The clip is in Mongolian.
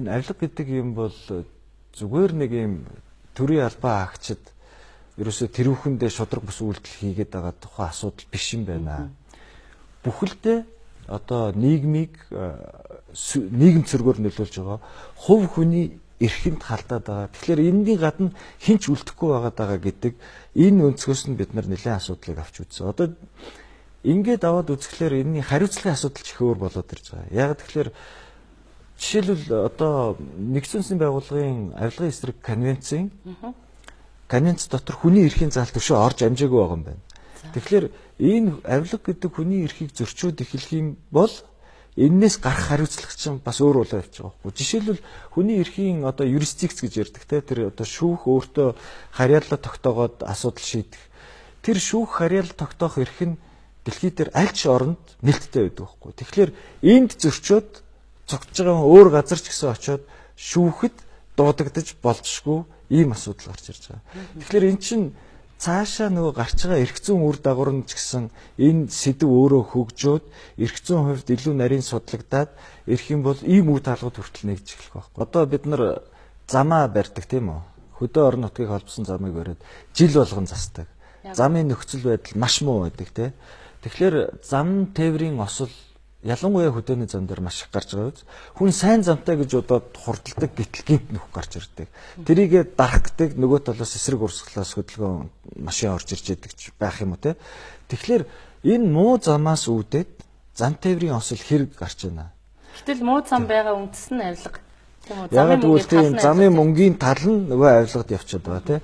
Энэ авилга гэдэг юм бол зүгээр нэг юм төрийн албаа агчид ерөөсө тэрүүхэндээ шудраг бус үйлдэл хийгээд байгаа тухайн асуудал биш юм байна. Бүхэлдээ одоо нийгмийг нийгэм цэргөөр нөлөөлж байгаа хувь хүний эрхэнд халдаад байгаа. Тэгэхээр энэний гадна хинч үлдэхгүй байгаа гэдэг энэ өнцгөөс нь бид нар нэлээд асуудлыг авч үзсэн. Одоо ингээд аваад үзэхлээр энэний хариуцлагын асуудал ч их өөр болоод ирж байгаа. Яг тэгэхээр жишээлбэл одоо нэгдсэн улсын байгууллагын авилгын эсрэг конвенц дотор хүний эрхийн зал төвшөө орж амжаагүй байгаа юм байна. Тэгэхээр энэ авилга гэдэг хүний эрхийг зөрчөөд эхлэх юм бол энээс гарах хариуцлага чинь бас өөр болоо явж байгаа байхгүй. Жишээлбэл хүний эрхийн одоо юрисдикц гэж ярьдаг те тэр одоо шүүх өөртөө харьяалал тогтоогоод асуудал шийдэх. Тэр шүүх харьяалал тогтоох эрх нь дэлхий дээр аль ч оронд нээлттэй байдаг байхгүй. Тэгэхээр энд зөрчөөд цогтж байгаа өөр газар ч гэсэн очиод шүүхэд дуудагдаж болжшгүй ийм асуудал гарч ирж байгаа. Тэгэхээр эн чинь цаашаа нөгөө гарч байгаа эрх зүйн үр дагавар нь ч гэсэн энэ сэдв өөрөө хөгжөөд эрх зүйн хувьд илүү нарийн судлагдаад ирэх юм бол ийм үе таалгад хүртэл нэгж эхлэх байхгүй. Одоо бид нар замаа барьдаг тийм үү? Хөдөө орон нутгийг холбосон замыг бариад жил болгон засдаг. Замын нөхцөл байдал маш муу байдаг тийм. Тэгэхээр зам тээврийн осол ялангуяа хөдөөний зам дээр маш их гарч байгаа биз. Хүн сайн замтай гэж удаад хурдлагдаг гэтэл гинт нөх гарч ирдэг. Тэрийгэ дарахдаг нөгөө талаас эсрэг урсгалаас хөдөлгөөн машин орж ирж идэг байх юм уу те. Тэгэхээр энэ муу замаас үүдээд зам тээврийн осол хэрэг гарч байна. Гэтэл муу зам байгаа үндэс нь авилга. Тийм үү? Замын мөнгөний тал нь нөгөө авилгад явчихад байгаа те.